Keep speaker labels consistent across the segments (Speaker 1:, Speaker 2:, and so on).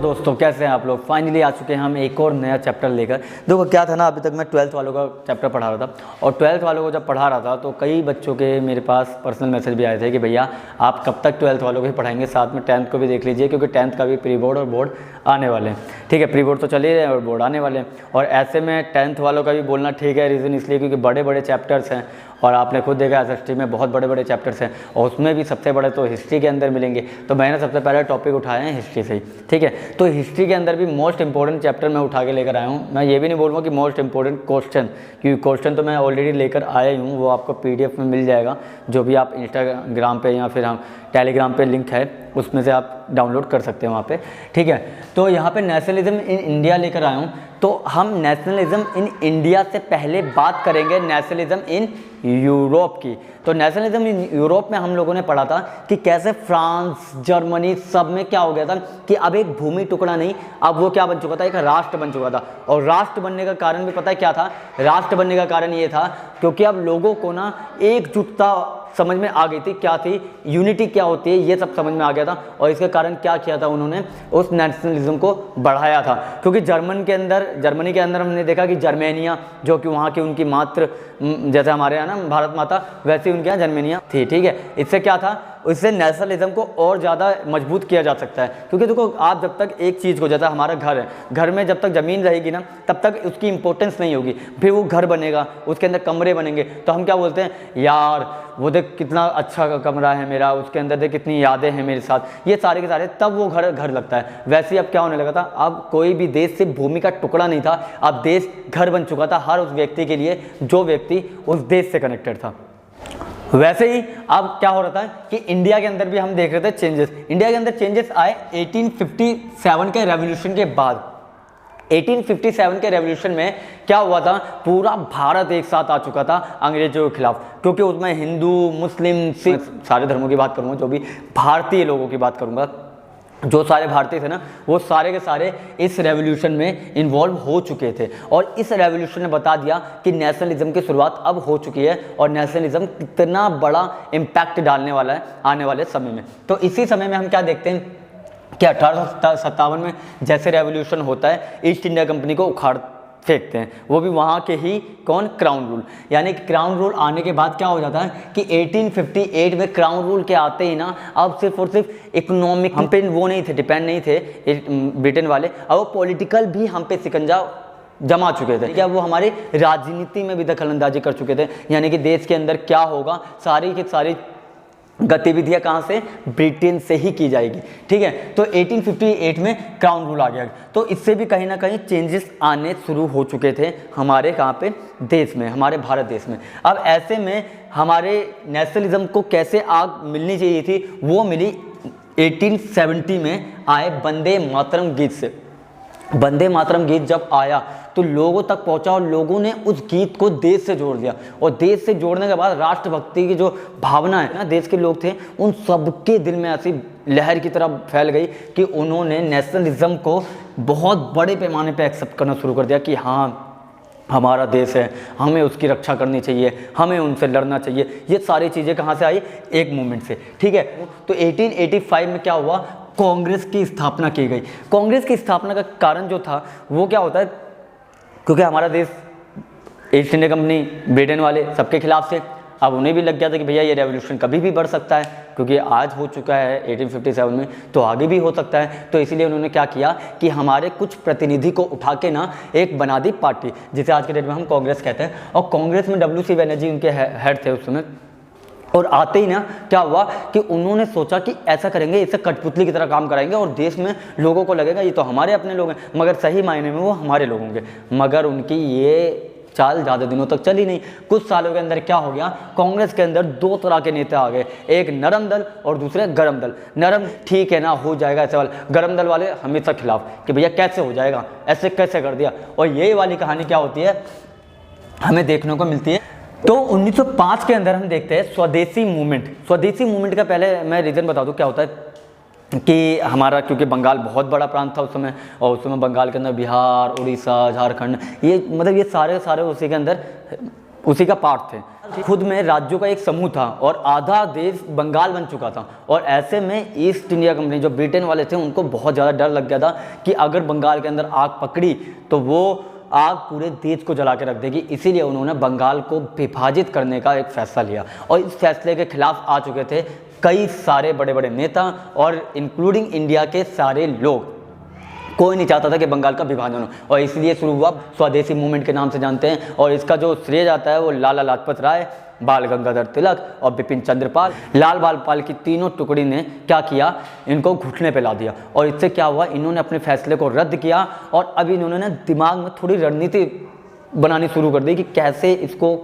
Speaker 1: दोस्तों कैसे हैं आप लोग। फाइनली आ चुके हैं हम एक और नया चैप्टर लेकर। देखो क्या था ना, अभी तक मैं 12th वालों का चैप्टर पढ़ा रहा था और 12th वालों को जब पढ़ा रहा था तो कई बच्चों के मेरे पास पर्सनल मैसेज भी आए थे कि भैया आप कब तक 12th वालों को ही पढ़ाएंगे, साथ में 10th को भी देख लीजिए क्योंकि 10th का भी प्री बोर्ड और बोर्ड आने वाले हैं। ठीक है, प्री बोर्ड तो चले रहे हैं और बोर्ड आने वाले हैं और ऐसे में 10th वालों का भी बोलना ठीक है। रीज़न इसलिए क्योंकि बड़े बड़े चैप्टर्स हैं और आपने खुद देखा एसएसटी में बहुत बड़े बड़े चैप्टर्स हैं और उसमें भी सबसे बड़े तो हिस्ट्री के अंदर मिलेंगे। तो मैंने सबसे पहले टॉपिक उठाए हैं हिस्ट्री से ही। ठीक है, तो हिस्ट्री के अंदर भी मोस्ट इंपॉर्टेंट चैप्टर मैं उठा के लेकर आया हूँ। मैं ये भी नहीं बोलूँगा कि मोस्ट इंपॉर्टेंट क्वेश्चन, क्योंकि क्वेश्चन तो मैं ऑलरेडी लेकर आया ही हूँ, वो आपको PDF में मिल जाएगा, जो भी आप इंस्टाग्राम पे या फिर हम टेलीग्राम पे लिंक है उसमें से आप डाउनलोड कर सकते हैं वहाँ पे। ठीक है, तो यहाँ पे नेशनलिज्म इन इंडिया लेकर आया हूँ। तो हम नेशनलिज्म इन इंडिया से पहले बात करेंगे नेशनलिज्म इन यूरोप की। तो नेशनलिज्म इन यूरोप में हम लोगों ने पढ़ा था कि कैसे फ्रांस, जर्मनी सब में क्या हो गया था कि अब एक भूमि टुकड़ा नहीं, अब वो क्या बन चुका था, एक राष्ट्र बन चुका था। और राष्ट्र बनने का कारण भी पता है क्या था? राष्ट्र बनने का कारण ये था क्योंकि अब लोगों को ना एकजुटता समझ में आ गई थी, क्या थी यूनिटी, क्या होती है, ये सब समझ में आ गया था। और इसके कारण क्या किया था उन्होंने, उस नेशनलिज्म को बढ़ाया था। क्योंकि जर्मनी के अंदर हमने देखा कि जर्मेनिया, जो कि वहाँ की उनकी मातृ, जैसे हमारे यहाँ ना भारत माता, वैसे उनके यहाँ जर्मेनिया थी। ठीक है, इससे क्या था, इससे नेशनलिज्म को और ज़्यादा मजबूत किया जा सकता है। क्योंकि देखो आप जब तक एक चीज़ को, जैसा हमारा घर है, घर में जब तक ज़मीन रहेगी ना तब तक उसकी इंपॉर्टेंस नहीं होगी। फिर वो घर बनेगा, उसके अंदर कमरे बनेंगे, तो हम क्या बोलते हैं, यार वो देख कितना अच्छा कमरा है मेरा, उसके अंदर देख कितनी यादें हैं मेरे साथ, ये सारे के सारे, तब वो घर लगता है। वैसे ही अब क्या होने लगा था, अब कोई भी देश सिर्फ भूमि का टुकड़ा नहीं था, अब देश घर बन चुका था हर उस व्यक्ति के लिए जो व्यक्ति उस देश से कनेक्टेड था। वैसे ही अब क्या हो रहा था कि इंडिया के अंदर भी हम देख रहे थे चेंजेस। इंडिया के अंदर चेंजेस आए 1857 के रेवोल्यूशन के बाद। 1857 के रेवोल्यूशन में क्या हुआ था, पूरा भारत एक साथ आ चुका था अंग्रेजों के खिलाफ। क्योंकि उसमें हिंदू, मुस्लिम, सिख, सारे धर्मों की बात करूंगा, जो भी भारतीय लोगों की बात करूंगा, जो सारे भारतीय थे ना, वो सारे के सारे इस रेवोल्यूशन में इन्वॉल्व हो चुके थे। और इस रेवोल्यूशन ने बता दिया कि नेशनलिज्म की शुरुआत अब हो चुकी है और नेशनलिज्म कितना बड़ा इम्पैक्ट डालने वाला है आने वाले समय में। तो इसी समय में हम क्या देखते हैं कि 1857 में जैसे रेवोल्यूशन होता है, ईस्ट इंडिया कंपनी को उखाड़ फेंकते हैं, वो भी वहाँ के ही कौन, क्राउन रूल। यानी कि क्राउन रूल आने के बाद क्या हो जाता है कि 1858 में क्राउन रूल के आते ही ना, अब सिर्फ और सिर्फ इकोनॉमिक हम पे वो नहीं थे, डिपेंड नहीं थे ब्रिटेन वाले, अब वो पॉलिटिकल भी हम पे सिकंजा जमा चुके थे। क्या वो हमारे राजनीति में भी दखल अंदाजी कर चुके थे, यानी कि देश के अंदर क्या होगा, सारी की सारी गतिविधियां कहाँ से, ब्रिटेन से ही की जाएगी। ठीक है, तो 1858 में क्राउन रूल आ गया। तो इससे भी कहीं ना कहीं चेंजेस आने शुरू हो चुके थे हमारे कहाँ पे, देश में, हमारे भारत देश में। अब ऐसे में हमारे नेशनलिज्म को कैसे आग मिलनी चाहिए थी, वो मिली 1870 में आए वंदे मातरम गीत से। वंदे मातरम गीत जब आया तो लोगों तक पहुंचा और लोगों ने उस गीत को देश से जोड़ दिया। और देश से जोड़ने के बाद राष्ट्रभक्ति की जो भावना है ना, देश के लोग थे, उन सबके दिल में ऐसी लहर की तरह फैल गई कि उन्होंने नेशनलिज्म को बहुत बड़े पैमाने पे एक्सेप्ट करना शुरू कर दिया कि हाँ हमारा देश है, हमें उसकी रक्षा करनी चाहिए, हमें उनसे लड़ना चाहिए। ये सारी चीज़ें कहाँ से आई, एक मूवमेंट से। ठीक है, तो 1885 में क्या हुआ, कांग्रेस की स्थापना की गई। कांग्रेस की स्थापना का कारण जो था वो क्या होता है, क्योंकि हमारा देश ईस्ट इंडिया कंपनी, ब्रिटेन वाले सबके खिलाफ से, अब उन्हें भी लग गया था कि भैया ये रेवोल्यूशन कभी भी बढ़ सकता है, क्योंकि आज हो चुका है 1857 में, तो आगे भी हो सकता है। तो इसीलिए उन्होंने क्या किया कि हमारे कुछ प्रतिनिधि को उठा के ना एक बना दी पार्टी, जिसे आज के डेट में हम कांग्रेस कहते हैं। और कांग्रेस में WC बनर्जी उनके हेड थे उस समय। और आते ही ना क्या हुआ कि उन्होंने सोचा कि ऐसा करेंगे, इसे कठपुतली की तरह काम कराएंगे और देश में लोगों को लगेगा ये तो हमारे अपने लोग हैं, मगर सही मायने में वो हमारे लोग होंगे। मगर उनकी ये चाल ज़्यादा दिनों तक चली नहीं। कुछ सालों के अंदर क्या हो गया, कांग्रेस के अंदर दो तरह के नेता आ गए, एक नरम दल और दूसरे गरम दल। नरम ठीक है ना, हो जाएगा ऐसे वाले, गरम दल वाले हमेशा खिलाफ कि भैया कैसे हो जाएगा, ऐसे कैसे कर दिया। और यही वाली कहानी क्या होती है, हमें देखने को मिलती है। तो 1905 के अंदर हम देखते हैं स्वदेशी मूवमेंट। स्वदेशी मूवमेंट का पहले मैं रीज़न बता दूं क्या होता है कि हमारा, क्योंकि बंगाल बहुत बड़ा प्रांत था उस समय, और उस समय बंगाल के अंदर बिहार, उड़ीसा, झारखंड, ये मतलब ये सारे उसी के अंदर उसी का पार्ट थे। खुद में राज्यों का एक समूह था और आधा देश बंगाल बन चुका था, और ऐसे में ईस्ट इंडिया कंपनी जो ब्रिटेन वाले थे उनको बहुत ज़्यादा डर लग गया था कि अगर बंगाल के अंदर आग पकड़ी तो वो आग पूरे देश को जला के रख देगी। इसीलिए उन्होंने बंगाल को विभाजित करने का एक फैसला लिया, और इस फैसले के खिलाफ आ चुके थे कई सारे बड़े बड़े नेता और इंक्लूडिंग इंडिया के सारे लोग। कोई नहीं चाहता था कि बंगाल का विभाजन हो, और इसलिए शुरू हुआ स्वदेशी मूवमेंट के नाम से जानते हैं। और इसका जो श्रेय जाता है वो लाला लाजपत राय, बाल गंगाधर तिलक और बिपिन चंद्र पाल। लाल बाल पाल की तीनों टुकड़ी ने क्या किया, इनको घुटने पे ला दिया, और इससे क्या हुआ, इन्होंने अपने फैसले को रद्द किया। और अब इन्होंने दिमाग में थोड़ी रणनीति बनानी शुरू कर दी कि कैसे इसको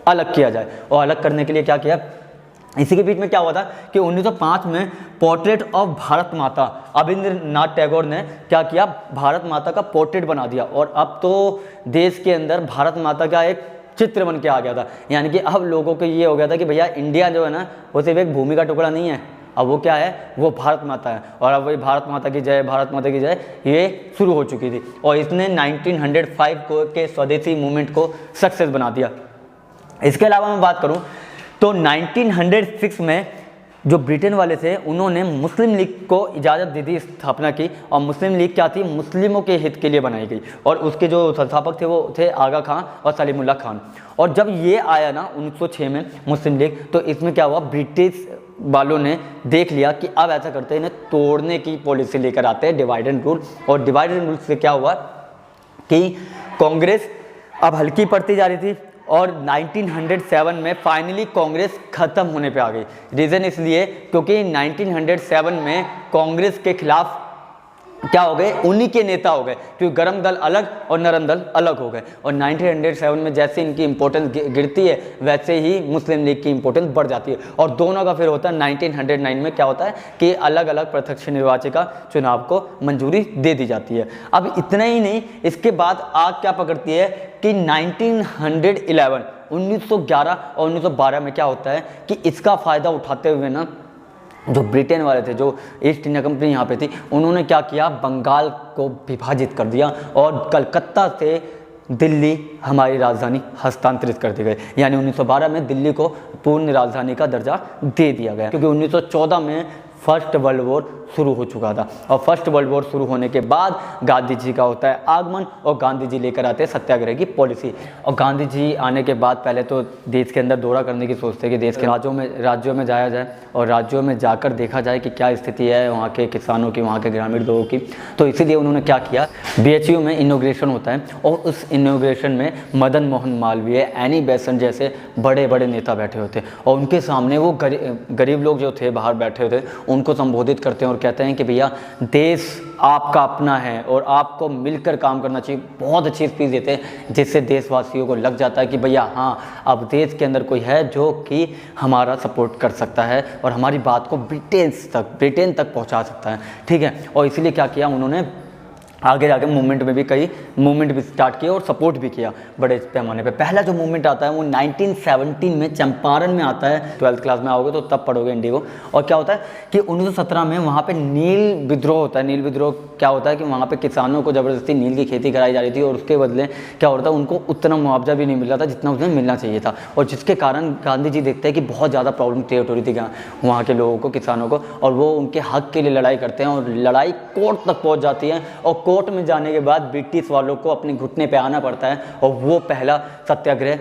Speaker 1: अलग किया जाए। और अलग करने के लिए क्या किया, इसी के बीच में क्या हुआ था कि 1905 में पोर्ट्रेट ऑफ भारत माता अविंद्रनाथ टैगोर ने क्या किया, भारत माता का पोर्ट्रेट बना दिया। और अब तो देश के अंदर भारत माता का एक चित्र बन के आ गया था। यानी कि अब लोगों को ये हो गया था कि भैया इंडिया जो है ना वो सिर्फ एक भूमि का टुकड़ा नहीं है, अब वो क्या है, वो भारत माता है। और अब वही भारत माता की जय, भारत माता की जय ये शुरू हो चुकी थी। और इसने 1905 के स्वदेशी मूवमेंट को सक्सेस बना दिया। इसके अलावा मैं बात करूँ तो 1906 में जो ब्रिटेन वाले थे उन्होंने मुस्लिम लीग को इजाज़त दे दी, स्थापना की। और मुस्लिम लीग क्या थी, मुस्लिमों के हित के लिए बनाई गई। और उसके जो संस्थापक थे वो थे आगा खान और सलीमुल्लाह खान। और जब ये आया ना 1906 में मुस्लिम लीग, तो इसमें क्या हुआ, ब्रिटिश वालों ने देख लिया कि अब ऐसा करते हैं, इन्हें तोड़ने की पॉलिसी लेकर आते हैं, डिवाइड एंड रूल। और डिवाइड एंड रूल से क्या हुआ कि कांग्रेस अब हल्की पड़ती जा रही थी, और 1907 में फाइनली कांग्रेस खत्म होने पे आ गई। रीज़न इसलिए क्योंकि 1907 में कांग्रेस के खिलाफ क्या हो गए, उन्हीं के नेता हो गए, क्योंकि गरम दल अलग और नरम दल अलग हो गए। और 1907 में जैसे इनकी इंपॉर्टेंस गिरती है वैसे ही मुस्लिम लीग की इंपॉर्टेंस बढ़ जाती है। और दोनों का फिर होता है 1909 में क्या होता है कि अलग अलग प्रत्यक्ष निर्वाचिका चुनाव को मंजूरी दे दी जाती है। अब इतना ही नहीं, इसके बाद आग क्या पकड़ती है कि 1911 1911 और 1912 में क्या होता है कि इसका फ़ायदा उठाते हुए ना जो ब्रिटेन वाले थे, जो ईस्ट इंडिया कंपनी यहाँ पे थी, उन्होंने क्या किया, बंगाल को विभाजित कर दिया और कलकत्ता से दिल्ली हमारी राजधानी हस्तांतरित कर दी गई। यानी 1912 में दिल्ली को पूर्ण राजधानी का दर्जा दे दिया गया, क्योंकि 1914 में फर्स्ट वर्ल्ड वॉर शुरू हो चुका था। और फर्स्ट वर्ल्ड वॉर शुरू होने के बाद गांधी जी का होता है आगमन, और गांधी जी लेकर आते हैं सत्याग्रह की पॉलिसी। और गांधी जी आने के बाद पहले तो देश के अंदर दौरा करने की सोचते कि देश के राज्यों में जाया जाए और राज्यों में जाकर देखा जाए कि क्या स्थिति है वहाँ के किसानों की, वहाँ के ग्रामीण लोगों की। तो इसीलिए उन्होंने क्या किया, BHU में इनॉग्रेशन होता है, और उस इनॉग्रेशन में मदन मोहन मालवीय, एनी बेसेंट जैसे बड़े बड़े नेता बैठे होते, और उनके सामने वो गरीब लोग जो थे बाहर बैठे होते उनको संबोधित करते हैं और कहते हैं कि भैया देश आपका अपना है और आपको मिलकर काम करना चाहिए। बहुत अच्छी स्पीच देते हैं जिससे देशवासियों को लग जाता है कि भैया हाँ, अब देश के अंदर कोई है जो कि हमारा सपोर्ट कर सकता है और हमारी बात को ब्रिटेन तक पहुंचा सकता है। ठीक है, और इसीलिए क्या किया उन्होंने, आगे जाके मूवमेंट में भी कई मूवमेंट भी स्टार्ट किए और सपोर्ट भी किया बड़े पैमाने पे। पहला जो मूवमेंट आता है वो 1917 में चंपारण में आता है। 12th क्लास में आओगे तो तब पढ़ोगे इंडिगो। और क्या होता है कि 1917 में वहाँ पे नील विद्रोह होता है। नील विद्रोह क्या होता है कि वहाँ पे किसानों को ज़बरदस्ती नील की खेती कराई जा रही थी, और उसके बदले क्या होता है उनको उतना मुआवजा भी नहीं मिल रहा था जितना उन्हें मिलना चाहिए था, और जिसके कारण गांधी जी देखते हैं कि बहुत ज़्यादा प्रॉब्लम क्रिएट हो रही थी वहाँ के लोगों को, किसानों को, और वो उनके हक के लिए लड़ाई करते हैं और लड़ाई कोर्ट तक पहुँच जाती है। और कोर्ट में जाने के बाद ब्रिटिश वालों को अपने घुटने पे आना पड़ता है, और वो पहला सत्याग्रह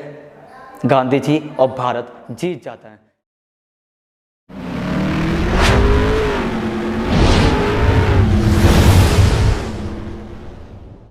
Speaker 1: गांधी जी और भारत जीत जाता है।